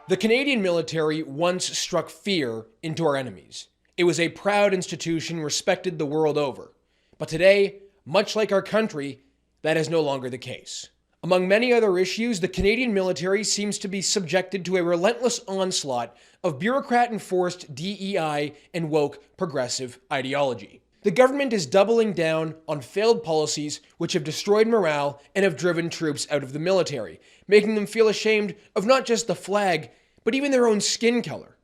The Canadian military once struck fear into our enemies. It was a proud institution respected the world over. But today, much like our country, that is no longer the case. Among many other issues, the Canadian military seems to be subjected to a relentless onslaught of bureaucrat-enforced DEI and woke progressive ideology. The government is doubling down on failed policies which have destroyed morale and have driven troops out of the military, making them feel ashamed of not just the flag, but even their own skin color.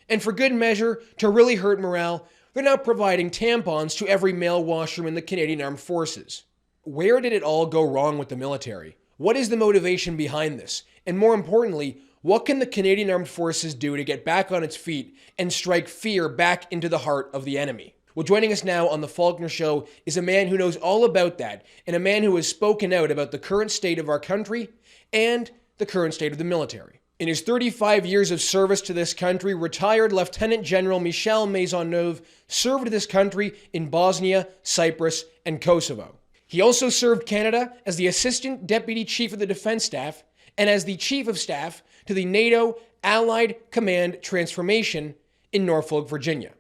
And for good measure, to really hurt morale, they're now providing tampons to every male washroom in the Canadian Armed Forces. Where did it all go wrong with the military? What is the motivation behind this? And more importantly, what can the Canadian Armed Forces do to get back on its feet and strike fear back into the heart of the enemy? Well, joining us now on the Faulkner Show is a man who knows all about that, and a man who has spoken out about the current state of our country and the current state of the military. In his 35 years of service to this country, retired Lieutenant General Michel Maisonneuve served this country in Bosnia, Cyprus, and Kosovo. He also served Canada as the Assistant Deputy Chief of the Defense Staff and as the Chief of Staff to the NATO Allied Command Transformation in Norfolk, Virginia.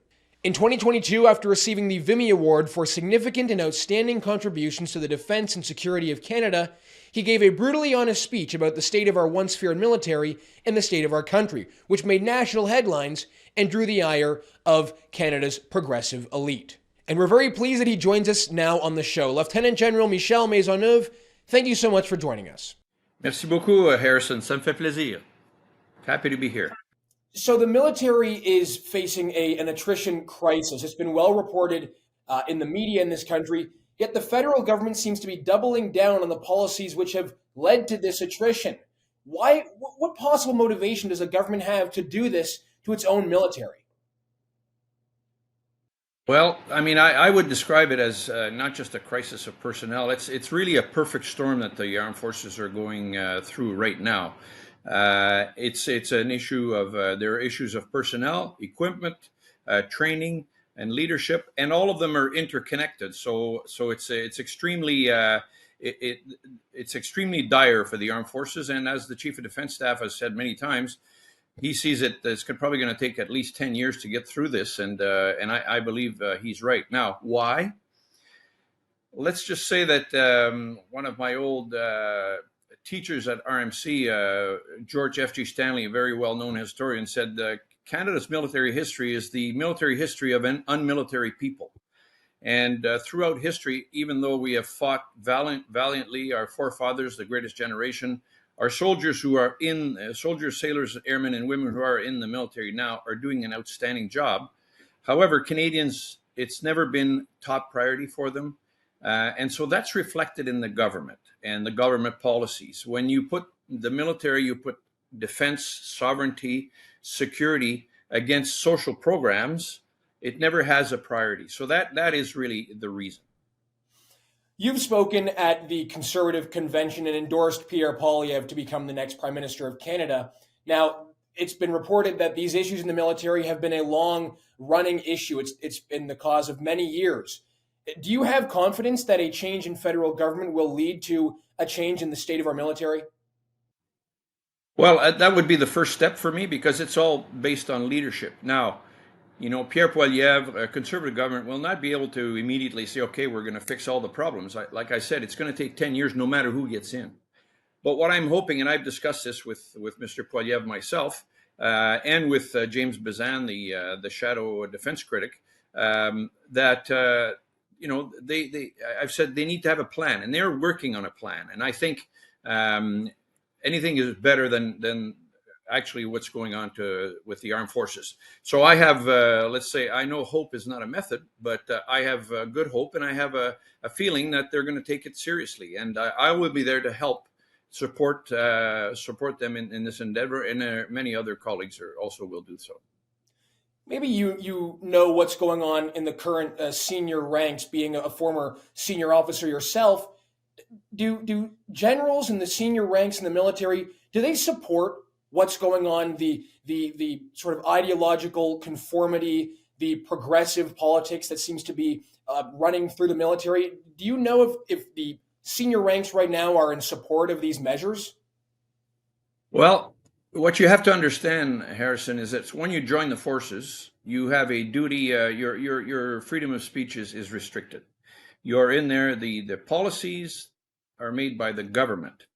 In 2022, after receiving the Vimy Award for significant and outstanding contributions to the defense and security of Canada, he gave a brutally honest speech about the state of our once feared military and the state of our country, which made national headlines and drew the ire of Canada's progressive elite. And we're very pleased that he joins us now on the show. Lieutenant General Michel Maisonneuve, thank you so much for joining us. Merci beaucoup, Harrison. Ça me fait plaisir. Happy to be here. So the military is facing an attrition crisis. It's been well reported in the media in this country, yet the federal government seems to be doubling down on the policies which have led to this attrition. Why? What possible motivation does the government have to do this to its own military? Well, I mean, I would describe it as not just a crisis of personnel. It's really a perfect storm that the armed forces are going through right now. It's an issue of there are issues of personnel, equipment, training, and leadership, and all of them are interconnected. So it's extremely it's extremely dire for the armed forces. And as the Chief of Defense Staff has said many times, he sees it's probably going to take at least 10 years to get through this, and I believe he's right. Now, why? Let's just say that one of my old teachers at RMC, George F.G. Stanley, a very well-known historian, said Canada's military history is the military history of an unmilitary people. And throughout history, even though we have fought valiantly, our forefathers, the greatest generation, our soldiers who are soldiers, sailors, airmen, and women who are in the military now are doing an outstanding job. However, Canadians, it's never been top priority for them. And so that's reflected in the government and the government policies. When you put the military, you put defense, sovereignty, security against social programs, it never has a priority. So that is really the reason. You've spoken at the Conservative Convention and endorsed Pierre Poilievre to become the next Prime Minister of Canada. Now, it's been reported that these issues in the military have been a long-running issue. It's been the cause of many years. Do you have confidence that a change in federal government will lead to a change in the state of our military? Well, that would be the first step for me because it's all based on leadership. Now, Pierre Poilievre, a Conservative government, will not be able to immediately say, okay, we're going to fix all the problems. Like I said, it's going to take 10 years no matter who gets in. But what I'm hoping, and I've discussed this with Mr. Poilievre myself, and with James Bazin, the shadow defense critic, that I've said they need to have a plan, and they're working on a plan. And I think anything is better than actually what's going on with the armed forces. So I have, let's say, I know hope is not a method, but I have good hope, and I have a feeling that they're going to take it seriously. And I will be there to help support them in this endeavor, and many other colleagues also will do so. Maybe you know what's going on in the current senior ranks, being a former senior officer yourself. Do generals in the senior ranks in the military, do they support what's going on, the sort of ideological conformity, the progressive politics that seems to be running through the military? Do you know if the senior ranks right now are in support of these measures? Well, What you have to understand, Harrison, is that when you join the forces, you have a duty. Your freedom of speech is restricted. You're in there. The policies are made by the government.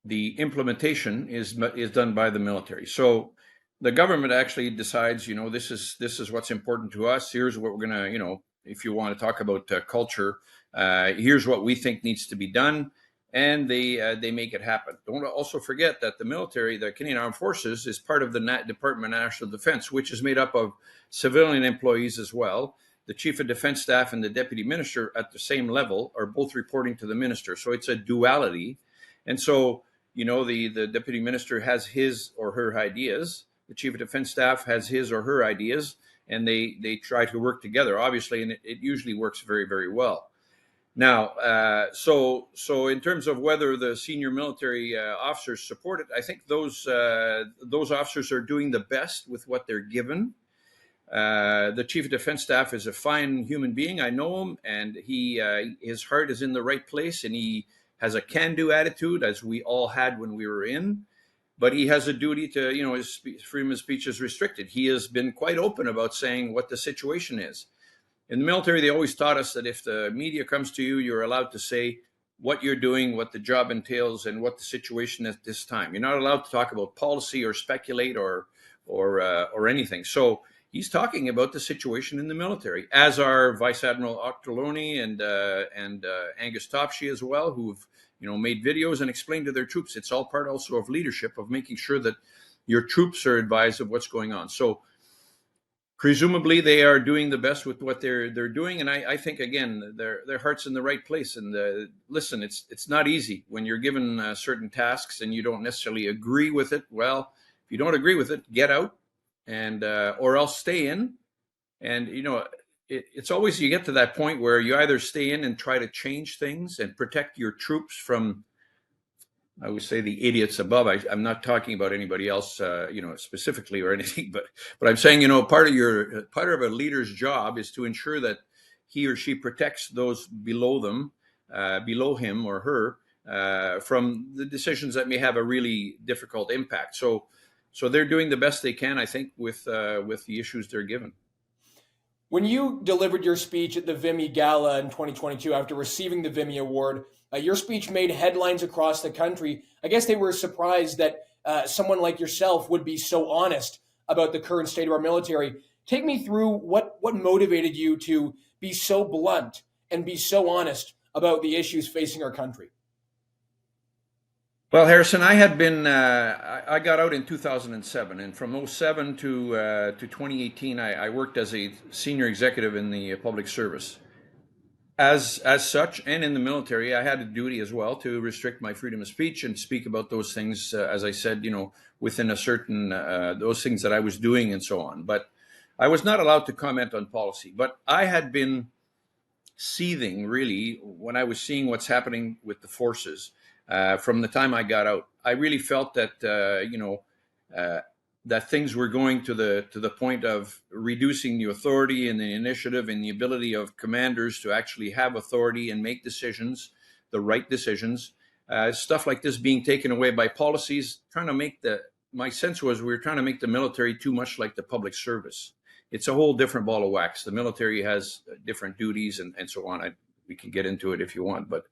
The implementation is done by the military. So the government actually decides, this is what's important to us. Here's what we're gonna, if you want to talk about culture, here's what we think needs to be done, and they make it happen. Don't also forget that the military, the Canadian Armed Forces, is part of the Department of National Defence, which is made up of civilian employees as well. The Chief of Defence Staff and the Deputy Minister at the same level are both reporting to the Minister. So it's a duality. And so, the Deputy Minister has his or her ideas. The Chief of Defence Staff has his or her ideas, and they try to work together, obviously, and it usually works very, very well. Now, so in terms of whether the senior military officers support it, I think those officers are doing the best with what they're given. The Chief of Defence Staff is a fine human being. I know him, and his heart is in the right place, and he has a can-do attitude, as we all had when we were in. But he has a duty to, his freedom of speech is restricted. He has been quite open about saying what the situation is. In the military, they always taught us that if the media comes to you, you're allowed to say what you're doing, what the job entails, and what the situation is at this time. You're not allowed to talk about policy or speculate or anything. So he's talking about the situation in the military, as are Vice Admiral Octoloni and Angus Topshee as well, who've made videos and explained to their troops. It's all part also of leadership, of making sure that your troops are advised of what's going on. So presumably they are doing the best with what they're doing, and I think again their heart's in the right place. And listen, it's not easy when you're given certain tasks and you don't necessarily agree with it. Well, if you don't agree with it, get out, and or else stay in. And it's always, you get to that point where you either stay in and try to change things and protect your troops from, I would say, the idiots above. I'm not talking about anybody else, specifically or anything, but I'm saying, part of a leader's job is to ensure that he or she protects those below them, below him or her, from the decisions that may have a really difficult impact. So they're doing the best they can, I think, with the issues they're given. When you delivered your speech at the Vimy Gala in 2022 after receiving the Vimy Award, your speech made headlines across the country. I guess they were surprised that someone like yourself would be so honest about the current state of our military. Take me through what motivated you to be so blunt and be so honest about the issues facing our country. Well, Harrison, I had been, I got out in 2007, and from 2007 to 2018, I worked as a senior executive in the public service. As such, and in the military, I had a duty as well to restrict my freedom of speech and speak about those things, as I said, within a certain, those things that I was doing and so on. But I was not allowed to comment on policy. But I had been seething, really, when I was seeing what's happening with the forces. From the time I got out, I really felt that that things were going to the point of reducing the authority and the initiative and the ability of commanders to actually have authority and make decisions, the right decisions. Stuff like this being taken away by policies, my sense was we were trying to make the military too much like the public service. It's a whole different ball of wax. The military has different duties and so on. We can get into it if you want. But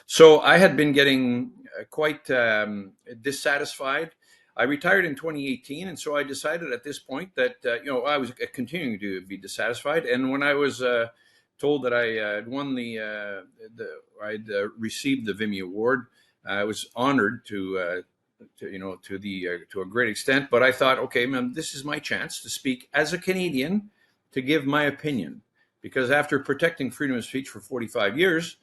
so I had been getting quite dissatisfied. I retired in 2018, and so I decided at this point that I was continuing to be dissatisfied. And when I was told that I had won I'd received the Vimy Award, I was honored to a great extent. But I thought, okay, man, this is my chance to speak as a Canadian, to give my opinion. Because after protecting freedom of speech for 45 years,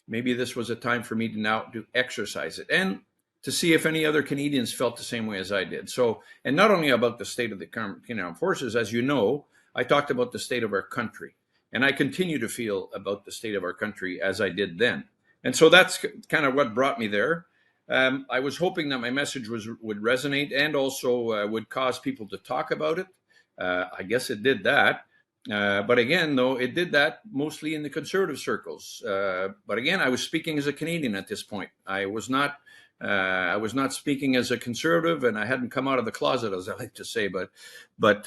maybe this was a time for me to now to exercise it and to see if any other Canadians felt the same way as I did. So, and not only about the state of the Canadian Armed Forces, as you know, I talked about the state of our country. And I continue to feel about the state of our country as I did then. And so that's kind of what brought me there. I was hoping that my message would resonate and also would cause people to talk about it. I guess it did that. But again, though, it did that mostly in the conservative circles. But again, I was speaking as a Canadian at this point. I was not speaking as a conservative, and I hadn't come out of the closet, as I like to say. But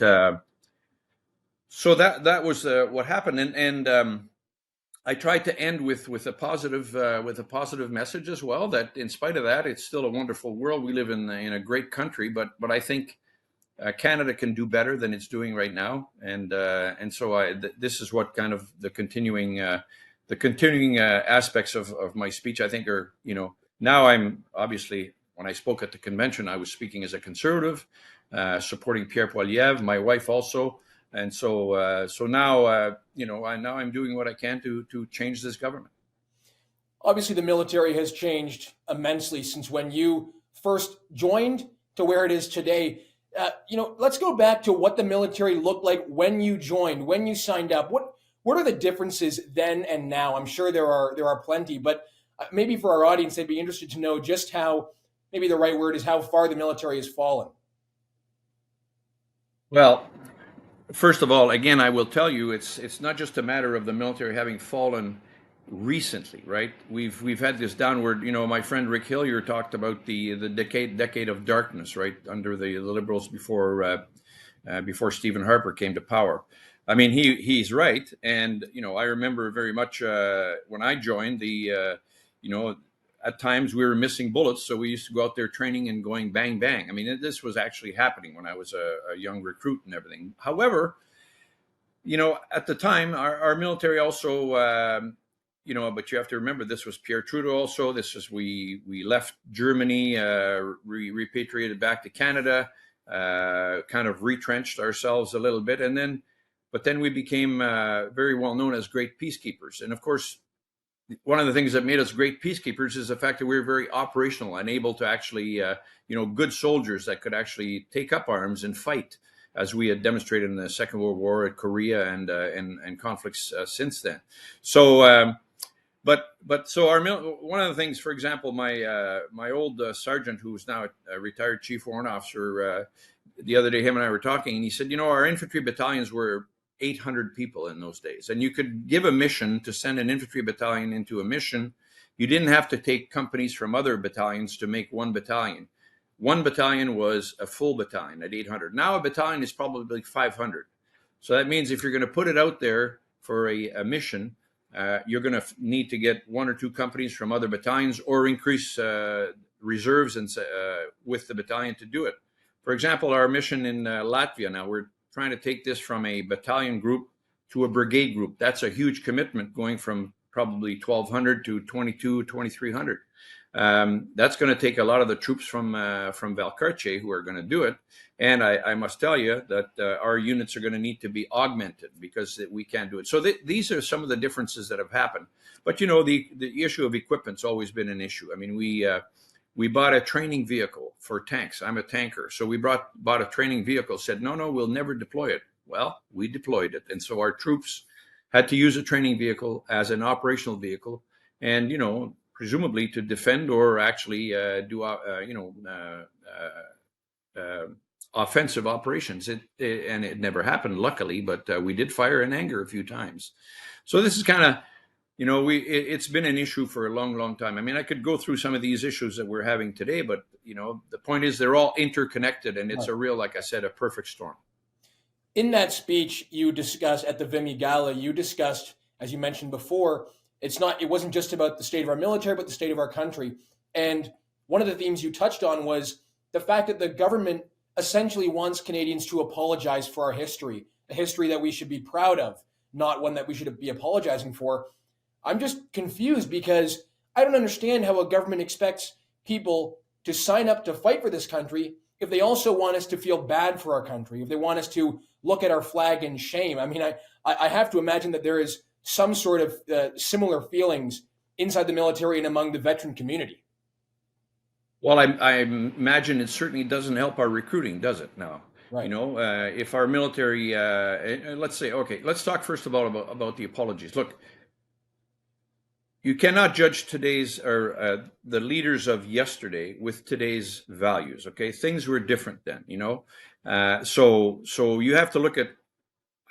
so that was what happened, and I tried to end with a positive message as well. That in spite of that, it's still a wonderful world. We live in a great country, but I think Canada can do better than it's doing right now, and so this is what kind of the continuing aspects of my speech, I think, are, now I'm obviously, when I spoke at the convention, I was speaking as a conservative, supporting Pierre Poilievre, my wife also, and so now now I'm doing what I can to change this government. Obviously, the military has changed immensely since when you first joined to where it is today. Let's go back to what the military looked like when you joined, when you signed up. What are the differences then and now? I'm sure there are plenty, but maybe for our audience, they'd be interested to know just how, maybe the right word is how far the military has fallen. Well, first of all, again, I will tell you, it's not just a matter of the military having fallen recently, right? We've had this downward. My friend Rick Hillier talked about the decade of darkness, right, under the Liberals before Stephen Harper came to power. I mean, he's right, and I remember very much when I joined at times we were missing bullets, so we used to go out there training and going bang bang. I mean, this was actually happening when I was a young recruit and everything. However, at the time, our military also, but you have to remember, this was Pierre Trudeau also. This was, we left Germany, repatriated back to Canada, kind of retrenched ourselves a little bit. But then we became very well known as great peacekeepers. And of course, one of the things that made us great peacekeepers is the fact that we were very operational and able to actually, good soldiers that could actually take up arms and fight, as we had demonstrated in the Second World War at Korea and conflicts since then. So, so one of the things, for example, my old sergeant, who is now a retired chief warrant officer, the other day, him and I were talking, and he said, our infantry battalions were 800 people in those days, and you could give a mission to send an infantry battalion into a mission. You didn't have to take companies from other battalions to make one battalion. One battalion was a full battalion at 800. Now a battalion is probably 500. So that means if you're going to put it out there for a mission, you're going to need to get one or two companies from other battalions, or increase reserves and with the battalion to do it. For example, our mission in Latvia now, we're trying to take this from a battalion group to a brigade group. That's a huge commitment, going from probably 1,200 to 2,300. That's going to take a lot of the troops from Valcartier who are going to do it. And I must tell you that our units are going to need to be augmented because we can't do it. So these are some of the differences that have happened. But, the issue of equipment's always been an issue. I mean, we bought a training vehicle for tanks. I'm a tanker. So we bought a training vehicle, said, no, we'll never deploy it. Well, we deployed it. And so our troops had to use a training vehicle as an operational vehicle, and, presumably to defend or actually do, offensive operations. And it never happened, luckily, but we did fire in anger a few times. So this is kind of, it's been an issue for a long, long time. I mean, I could go through some of these issues that we're having today, but, the point is they're all interconnected, and it's a real, like I said, a perfect storm. In that speech you discussed at the Vimy Gala, you discussed, as you mentioned before, it wasn't just about the state of our military, but the state of our country. And one of the themes you touched on was the fact that the government essentially wants Canadians to apologize for our history, a history that we should be proud of, not one that we should be apologizing for. I'm just confused because I don't understand how a government expects people to sign up to fight for this country if they also want us to feel bad for our country, if they want us to look at our flag in shame. I mean, I have to imagine that there is some sort of similar feelings inside the military and among the veteran community. Well, I imagine it certainly doesn't help our recruiting, does it now? Right. If our military, let's say, okay, let's talk first of all about the apologies. Look, you cannot judge today's or the leaders of yesterday with today's values. Okay, things were different then. So you have to look at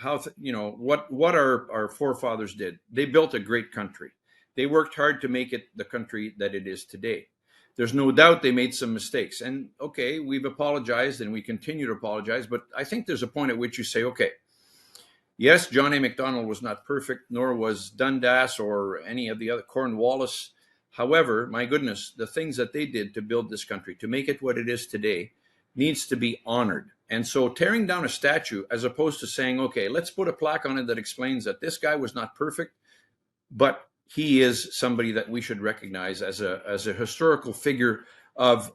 what our forefathers did. They built a great country. They worked hard to make it the country that it is today. There's no doubt they made some mistakes, and okay, we've apologized and we continue to apologize. But I think there's a point at which you say, okay, yes, John A. Macdonald was not perfect, nor was Dundas or any of the other, Cornwallis. However, my goodness, the things that they did to build this country, to make it what it is today, needs to be honored. And so tearing down a statue, as opposed to saying, okay, let's put a plaque on it that explains that this guy was not perfect, but he is somebody that we should recognize as a historical figure of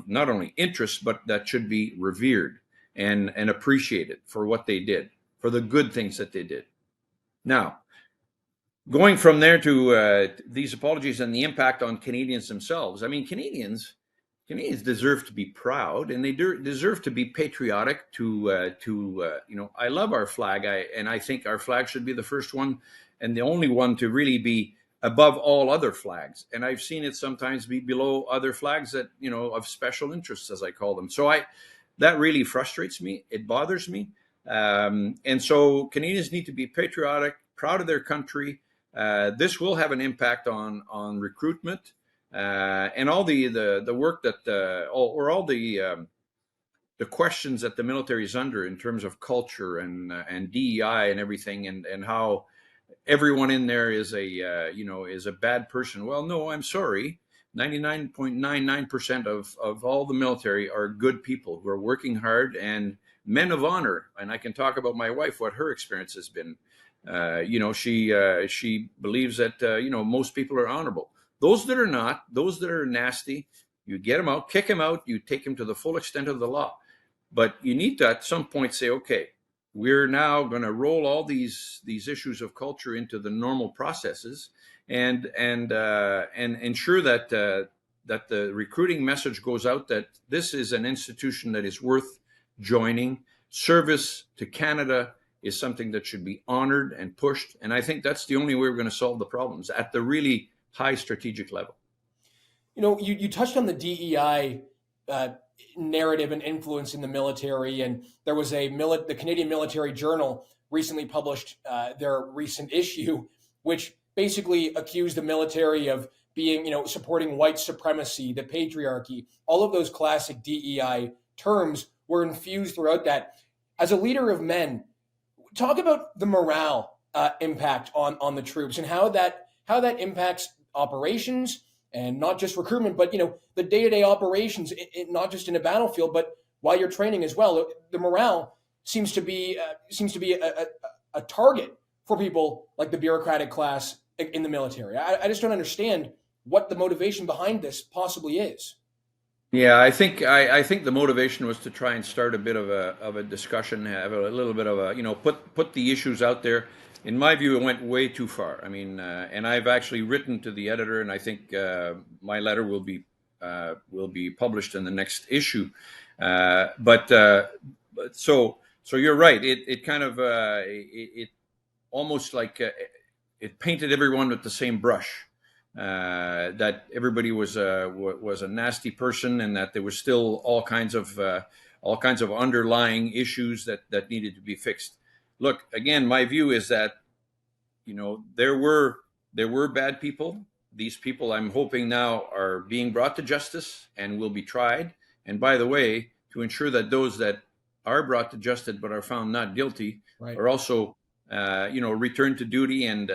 not only interest, but that should be revered and appreciated for what they did, for the good things that they did. Now, going from there to these apologies and the impact on Canadians themselves. I mean, Canadians deserve to be proud, and they deserve to be patriotic. I love our flag, and I think our flag should be the first one and the only one to really be above all other flags. And I've seen it sometimes be below other flags that, of special interest, as I call them. So that really frustrates me. It bothers me. And so Canadians need to be patriotic, proud of their country. This will have an impact on recruitment and all the work that all the questions that the military is under in terms of culture and DEI and everything, and how everyone in there is a bad person. Well, no, I'm sorry. 99.99% of all the military are good people who are working hard and men of honor. And I can talk about my wife, what her experience has been. She believes that, most people are honorable. Those that are not, those that are nasty, you get them out, kick them out, you take them to the full extent of the law. But you need to at some point say, okay, we're now going to roll all these issues of culture into the normal processes and ensure that the recruiting message goes out that this is an institution that is worth joining. Service to Canada is something that should be honored and pushed. And I think that's the only way we're going to solve the problems at the really high strategic level. You touched on the DEI narrative and influence in the military, and there was the Canadian Military Journal recently published their recent issue, which basically accused the military of being, supporting white supremacy, the patriarchy. All of those classic DEI terms were infused throughout that. As a leader of men, talk about the morale impact on the troops and how that impacts operations, and not just recruitment, but the day-to-day operations, not just in a battlefield, but while you're training as well. The morale seems to be a target for people like the bureaucratic class in the military. I just don't understand what the motivation behind this possibly is. Yeah, I think the motivation was to try and start a bit of a discussion, have a little bit of a put the issues out there. In my view, it went way too far. I mean, and I've actually written to the editor, and I think my letter will be published in the next issue. So you're right. It kind of it almost like it painted everyone with the same brush. That everybody was a nasty person, and that there was still all kinds of underlying issues that needed to be fixed. Look, again, my view is that there were bad people. These people, I'm hoping now, are being brought to justice and will be tried. And by the way, to ensure that those that are brought to justice but are found not guilty are also returned to duty and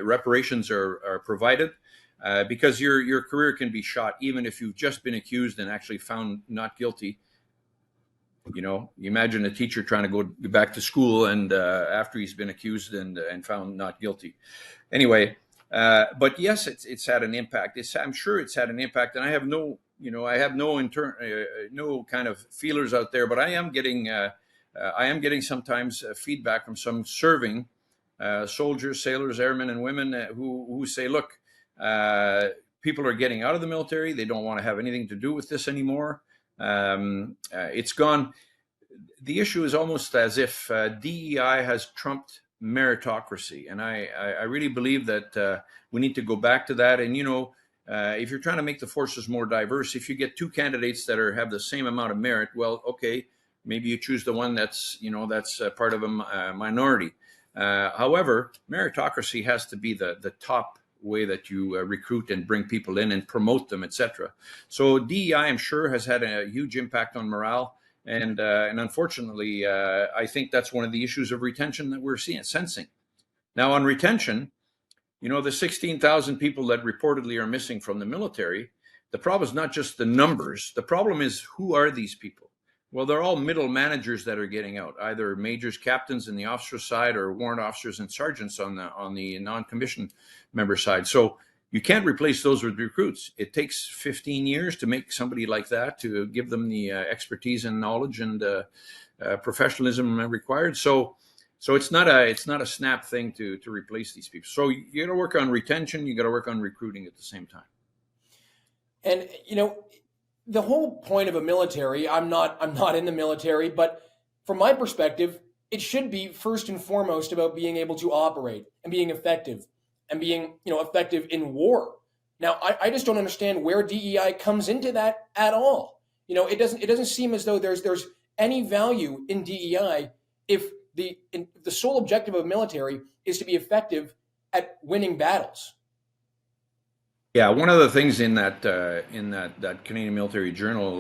reparations are provided, because your career can be shot even if you've just been accused and actually found not guilty. You imagine a teacher trying to go back to school and after he's been accused and found not guilty. Anyway, but yes, it's had an impact. I'm sure it's had an impact, and I have no kind of feelers out there, but I am getting sometimes feedback from some serving soldiers, sailors, airmen, and women who say, look, people are getting out of the military. They don't want to have anything to do with this anymore. It's gone. The issue is almost as if DEI has trumped meritocracy. And I really believe that we need to go back to that. And, if you're trying to make the forces more diverse, if you get two candidates that have the same amount of merit, well, okay, maybe you choose the one that's part of a minority. However, meritocracy has to be the top way that you recruit and bring people in and promote them, etc. So DEI, I'm sure, has had a huge impact on morale, and unfortunately, I think that's one of the issues of retention that we're sensing. Now, on retention, the 16,000 people that reportedly are missing from the military, the problem is not just the numbers. The problem is, who are these people? Well, they're all middle managers that are getting out, either majors, captains in the officer side, or warrant officers and sergeants on the non-commissioned member side. So you can't replace those with recruits. It takes 15 years to make somebody like that, to give them the expertise and knowledge and professionalism required. So it's not a snap thing to replace these people. So you got to work on retention. You got to work on recruiting at the same time. And the whole point of a military, I'm not in the military, but from my perspective, it should be first and foremost about being able to operate and being effective and being, effective in war. Now, I just don't understand where DEI comes into that at all. It doesn't seem as though there's any value in DEI if the sole objective of military is to be effective at winning battles. Yeah, one of the things in that Canadian Military Journal,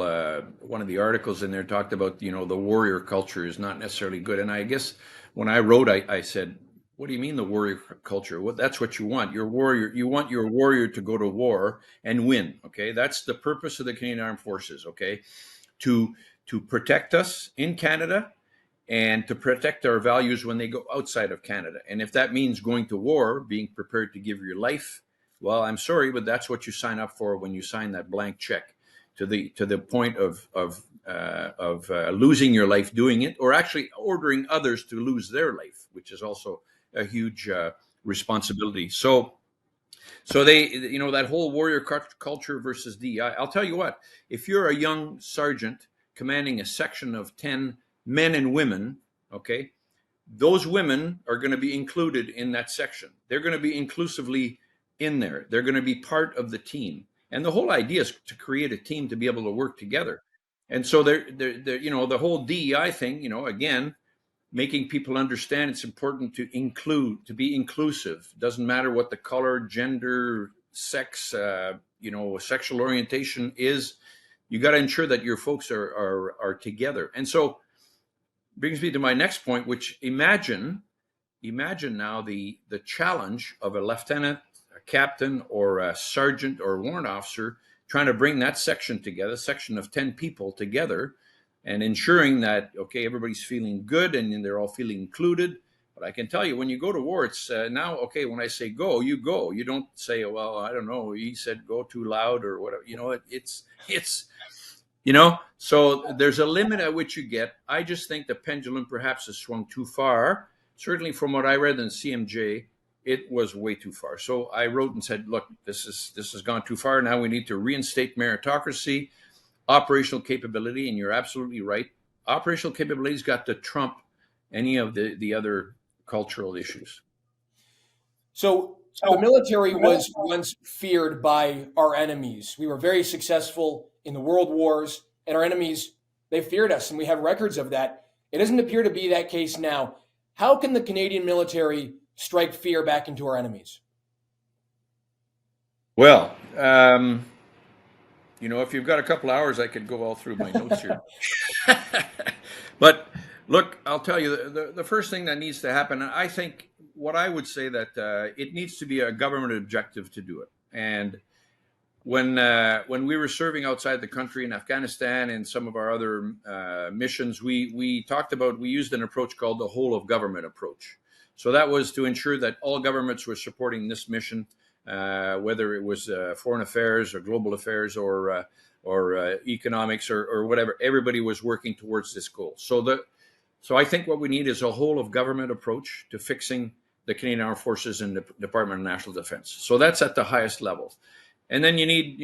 one of the articles in there talked about, the warrior culture is not necessarily good. And I guess when I wrote, I said, what do you mean the warrior culture? Well, that's what you want. You want your warrior to go to war and win. Okay, that's the purpose of the Canadian Armed Forces. Okay, to protect us in Canada and to protect our values when they go outside of Canada. And if that means going to war, being prepared to give your life, well, I'm sorry, but that's what you sign up for when you sign that blank check, to the point of losing your life doing it, or actually ordering others to lose their life, which is also a huge responsibility. So they, that whole warrior culture versus DEI. I'll tell you what, if you're a young sergeant commanding a section of 10 men and women, okay, those women are going to be included in that section. They're going to be inclusively in there. They're going to be part of the team. And the whole idea is to create a team to be able to work together. And so they're the whole DEI thing, again, making people understand it's important to be inclusive. Doesn't matter what the color, gender, sex, sexual orientation is. You got to ensure that your folks are together. And so brings me to my next point, which imagine now the challenge of a lieutenant, a captain, or a sergeant or warrant officer trying to bring that section of 10 people together, and ensuring that, okay, everybody's feeling good and they're all feeling included. But I can tell you, when you go to war, it's now, okay, when I say go, you go. You don't say, well, I don't know, he said go too loud or whatever. It's so there's a limit at which you get. I just think the pendulum perhaps has swung too far. Certainly from what I read in CMJ, it was way too far. So I wrote and said, look, this has gone too far. Now we need to reinstate meritocracy, operational capability. And you're absolutely right. Operational capability's got to trump any of the other cultural issues. So the military was once feared by our enemies. We were very successful in the world wars, and our enemies, they feared us, and we have records of that. It doesn't appear to be that case now. How can the Canadian military strike fear back into our enemies? Well, if you've got a couple hours, I could go all through my notes here. But look, I'll tell you, the first thing that needs to happen, I think what I would say that it needs to be a government objective to do it. And when we were serving outside the country in Afghanistan and some of our other missions, we used an approach called the whole of government approach. So that was to ensure that all governments were supporting this mission, whether it was foreign affairs or global affairs or economics or whatever. Everybody was working towards this goal. So I think what we need is a whole of government approach to fixing the Canadian Armed Forces and the Department of National Defense. So that's at the highest level. And then you need,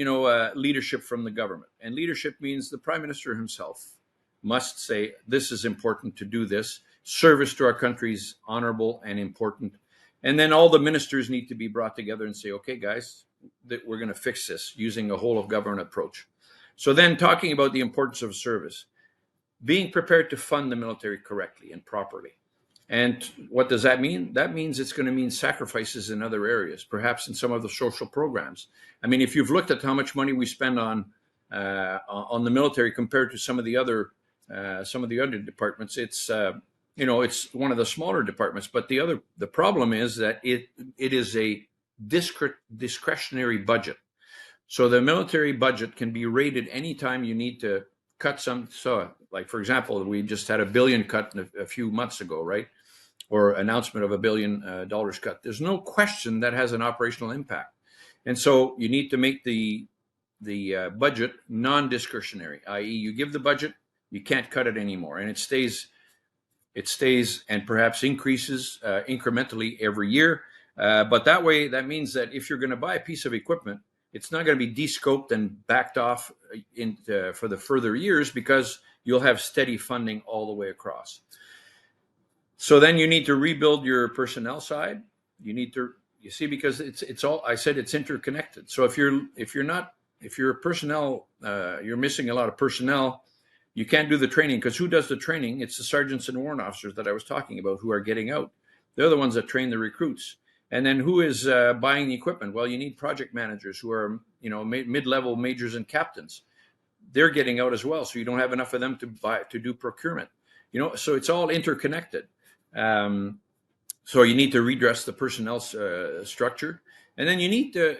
leadership from the government. And leadership means the Prime Minister himself must say, this is important to do this. Service to our country is honorable and important. And then all the ministers need to be brought together and say, okay, guys, we're going to fix this using a whole of government approach. So then talking about the importance of service. being prepared to fund the military correctly and properly. And what does that mean? That means it's going to mean sacrifices in other areas, perhaps in some of the social programs. I mean, if you've looked at how much money we spend on the military compared to some of the other departments, it's it's one of the smaller departments. But the problem is that it is a discretionary budget. So the military budget can be rated anytime you need to cut some. So, like for example, we just had $1 billion cut a few months ago, right? Or announcement of $1 billion cut. There's no question that has an operational impact, and so you need to make the budget non-discretionary, i.e., you give the budget, you can't cut it anymore, and it stays and perhaps increases incrementally every year. But that means that if you're going to buy a piece of equipment, it's not going to be de-scoped and backed off for the further years, because you'll have steady funding all the way across. So then you need to rebuild your personnel side. Because it's all, I said, it's interconnected. So if you're personnel, you're missing a lot of personnel. You can't do the training, because who does the training? It's the sergeants and warrant officers that I was talking about who are getting out. They're the ones that train the recruits. And then who is buying the equipment? Well, you need project managers who are, mid-level majors and captains. They're getting out as well, so you don't have enough of them to do procurement. So it's all interconnected. So you need to redress the personnel structure, and then you need to.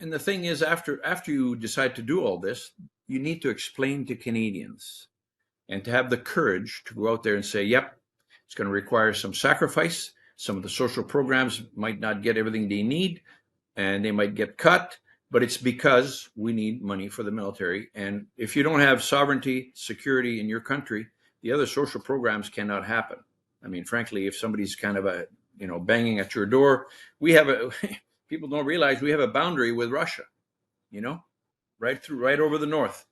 And the thing is, after you decide to do all this, you need to explain to Canadians, and to have the courage to go out there and say, "Yep, it's going to require some sacrifice. Some of the social programs might not get everything they need, and they might get cut, but it's because we need money for the military. And if you don't have sovereignty, security in your country, the other social programs cannot happen." I mean, frankly, if somebody's kind of banging at your door, people don't realize we have a boundary with Russia, right over the north.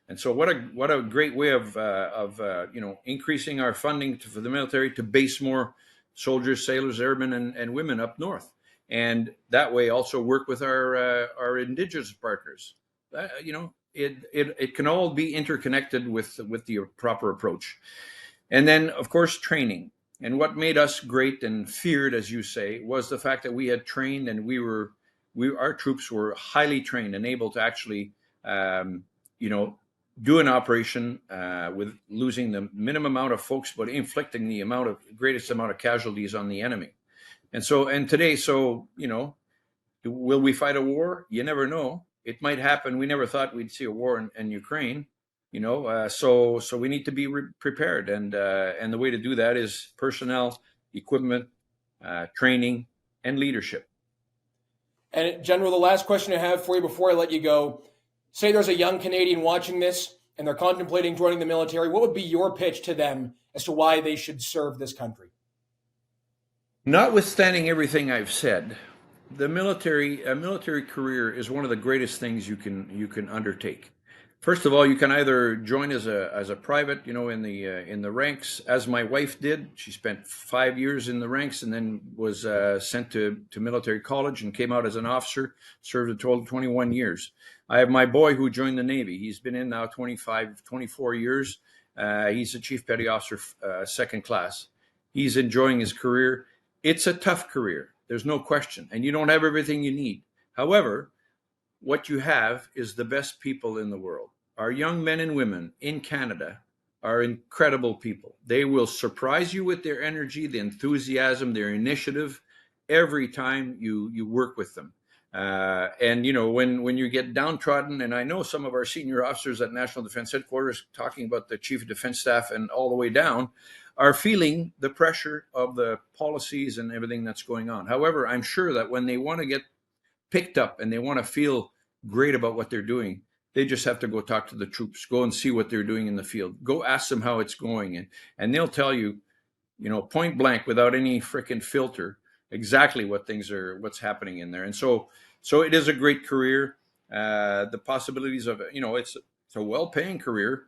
And so what a great way of increasing our funding for the military to base more soldiers, sailors, airmen, and women up north. And that way also work with our indigenous partners. It can all be interconnected with the proper approach. And then, of course, training. And what made us great and feared, as you say, was the fact that we had trained, and our troops were highly trained and able to actually, do an operation with losing the minimum amount of folks, but inflicting the greatest amount of casualties on the enemy. And today, will we fight a war? You never know. It might happen. We never thought we'd see a war in Ukraine. So we need to be prepared, and the way to do that is personnel, equipment, training, and leadership. And General, the last question I have for you before I let you go: say there's a young Canadian watching this and they're contemplating joining the military. What would be your pitch to them as to why they should serve this country? Notwithstanding everything I've said, a military career is one of the greatest things you can undertake. First of all, you can either join as a private, in the ranks, as my wife did. She spent 5 years in the ranks and then was sent to military college and came out as an officer, served a total of 21 years. I have my boy who joined the Navy. He's been in now 24 years. He's a Chief Petty Officer, second class. He's enjoying his career. It's a tough career. There's no question. And you don't have everything you need. However, what you have is the best people in the world. Our young men and women in Canada are incredible people. They will surprise you with their energy, the enthusiasm, their initiative every time you work with them. And when you get downtrodden, and I know some of our senior officers at National Defence Headquarters, talking about the Chief of Defence Staff and all the way down, are feeling the pressure of the policies and everything that's going on. However, I'm sure that when they want to get picked up and they want to feel great about what they're doing, they just have to go talk to the troops, go and see what they're doing in the field, go ask them how it's going, and they'll tell you, point blank, without any frickin' filter, exactly what's happening in there. And so it is a great career. The possibilities of it's a well-paying career.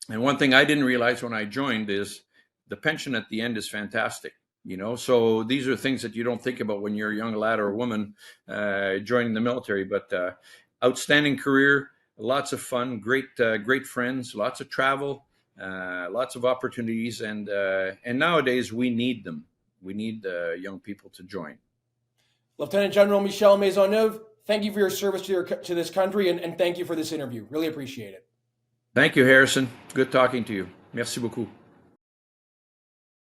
And one thing I didn't realize when I joined is the pension at the end is fantastic. So these are things that you don't think about when you're a young lad or a woman joining the military. But outstanding career, lots of fun, great friends, lots of travel, lots of opportunities, and nowadays we need them. We need young people to join. Lieutenant General Michel Maisonneuve, thank you for your service to this country, and thank you for this interview. Really appreciate it. Thank you, Harrison. Good talking to you. Merci beaucoup.